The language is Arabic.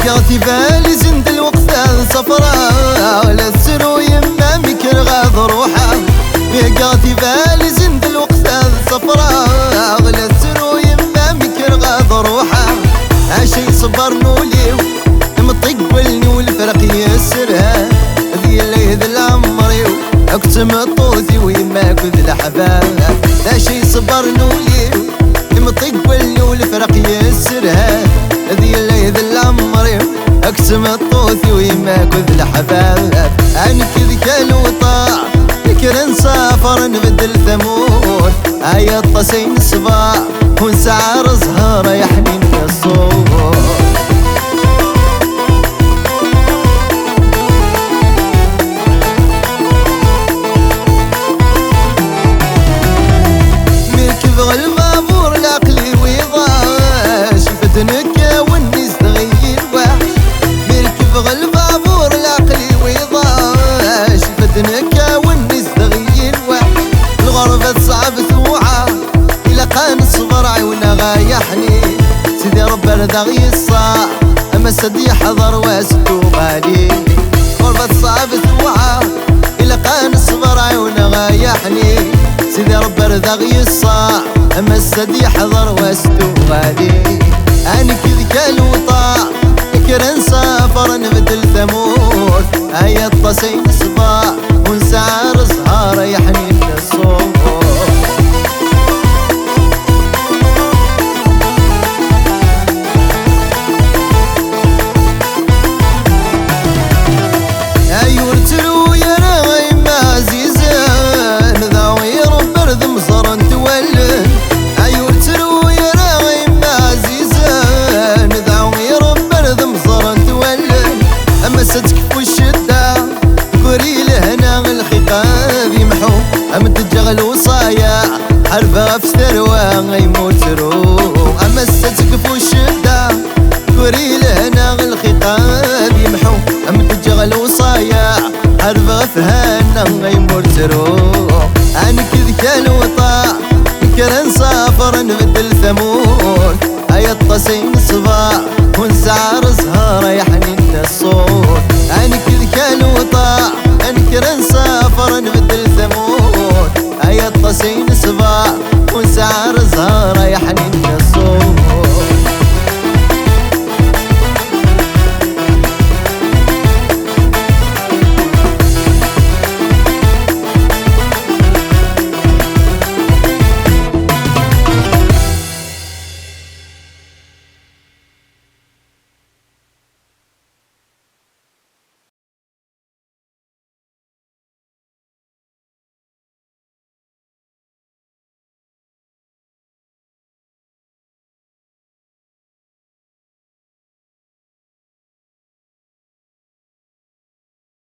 قاطي بالي زند الوقت صفراء لا تسرو يما مكر غاض روحه. قاطي بالي زند الوقت صفراء لا تسرو يما مكر غاض روحه. عشي صبر نوليو مطق ولني والفرق يسرها. ذي اللي ذي العمري اكتم طوثي ويما كذ الحباب. عشي صبر نوليو مطق ولني والفرق يسرها. ذي اللي ذي العمري اكتم الطوثي ويما كذ الحباب. عنك ذيك الوطاع فكر نسافر نبدل ثمود. هيا الطسين صباح ونسعر زهره يحنين الصوت. مركب البابور العقلي ويضاع شفت نكا والناس تغير واحد. مركب البابور العقلي ويضاع شفت نكا والناس تغير واحد. الغربة صعب توعى إلا قان الصبر عيونا غايحني. سيدي رب رزق يصاع أما السدي حضر واسدو غالي. غربة صعب توعى إلا قان الصبر عيونا غايحني. سيدي رب رزق يصاع أما السدي حضر واسدو غالي. أنا كذك الوطاع فكر نسافر نبدل ثمود. هيا الطسين صباح ونسعر زهاره يحنين الصوت. تكفو الشدة تقولي لهنا الخطاب يمحو. أما تجغل وصايا حرفها في ثروة يموت روح. أما تكفو الشدة تقولي لهنا الخطاب يمحو. أما تجغل وصايا حرفها في هنا يموت روح. أنا كذك الوطاع فكر نسافر نبدل ثمود. هيا الطسين صباح ونسعر زهاره يحنين الصوت. أنا كذك الوطاع أنكر نسافر نبدل ثمود. هيا الطسين صباح ونسعر زهاره يحنين